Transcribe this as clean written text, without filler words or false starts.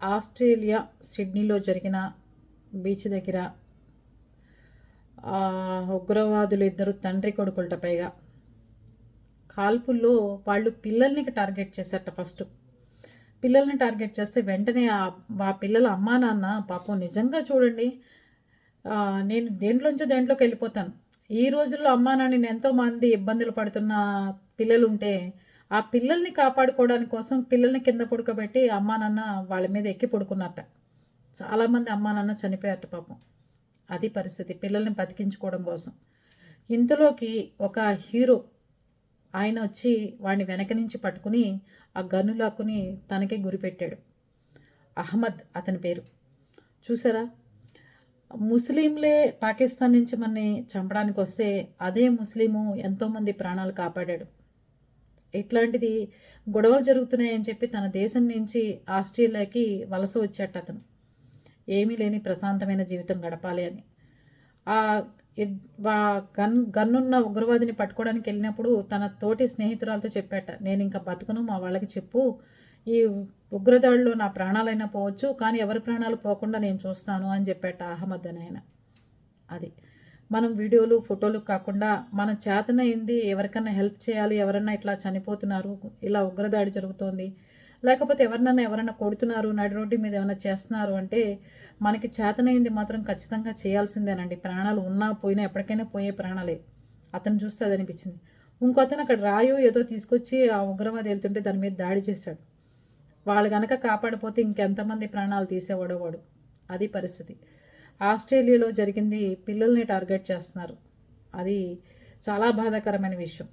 Australia సిడ్నీలో జరిగిన beach దగ్గర ఉగ్రవాదులు ఇద్దరు తండ్రి కొడుకులట పైగా కాల్పుల్లో వాళ్ళు పిల్లల్ని టార్గెట్ చేశారట. ఫస్ట్ పిల్లల్ని టార్గెట్ చేస్తే వెంటనే ఆ పిల్లల అమ్మా నాన్న పాపం నిజంగా చూడండి, నేను దేంట్లోకి వెళ్ళిపోతాను. ఈ రోజుల్లో అమ్మా నాన్నని ఎంతోమంది ఇబ్బందులు పడుతున్న పిల్లలు ఉంటే ఆ పిల్లల్ని కాపాడుకోవడానికి కోసం పిల్లల్ని కింద పడుకోబెట్టి అమ్మా నాన్న వాళ్ళ మీద ఎక్కి పడుకున్నారట. చాలామంది అమ్మా నాన్న చనిపోయారట పాపం. అది పరిస్థితి పిల్లల్ని బతికించుకోవడం కోసం. ఇంతలోకి ఒక హీరో ఆయన వచ్చి వాడిని వెనక నుంచి పట్టుకుని ఆ గన్ను లాక్కుని తనకే గురిపెట్టాడు. అహ్మద్ అతని పేరు. చూసారా, ముస్లింలే పాకిస్తాన్ నుంచి మనని చంపడానికి వస్తే అదే ముస్లిము ఎంతోమంది ప్రాణాలు కాపాడాడు. ఇట్లాంటిది గొడవలు జరుగుతున్నాయని చెప్పి తన దేశం నుంచి ఆస్ట్రేలియాకి వలస వచ్చాట అతను. ఏమీ లేని ప్రశాంతమైన జీవితం గడపాలి అని. ఆ గన్నున్న ఉగ్రవాదిని పట్టుకోవడానికి వెళ్ళినప్పుడు తన తోటి స్నేహితురాలతో చెప్పాట, నేను ఇంకా బతుకును, మా వాళ్ళకి చెప్పు, ఈ ఉగ్రదాడిలో నా ప్రాణాలైనా పోవచ్చు, కానీ ఎవరి ప్రాణాలు పోకుండా నేను చూస్తాను అని చెప్పాట అహ్మద్ అని ఆయన. అది మనం వీడియోలు ఫోటోలు కాకుండా మన చేతనైంది ఎవరికన్నా హెల్ప్ చేయాలి, ఎవరన్నా ఇట్లా చనిపోతున్నారు, ఇలా ఉగ్రదాడి జరుగుతోంది, లేకపోతే ఎవరన్నా కొడుతున్నారు, నడి రోడ్డు మీద ఏమైనా చేస్తున్నారు అంటే మనకి చేతనైంది మాత్రం ఖచ్చితంగా చేయాల్సిందేనండి. ప్రాణాలు ఉన్నా పోయినా ఎప్పటికైనా పోయే ప్రాణాలే. అతను చూస్తే అది అనిపించింది. ఇంకో అతను అక్కడ రాయో ఏదో తీసుకొచ్చి ఆ ఉగ్రవాది వెళ్తుంటే దాని మీద దాడి చేశాడు. వాళ్ళు కనుక కాపాడిపోతే ఇంకెంతమంది ప్రాణాలు తీసేవాడో వాడు. అది పరిస్థితి. ఆస్ట్రేలియాలో జరిగింది, పిల్లల్ని టార్గెట్ చేస్తున్నారు. అది చాలా బాధాకరమైన విషయం.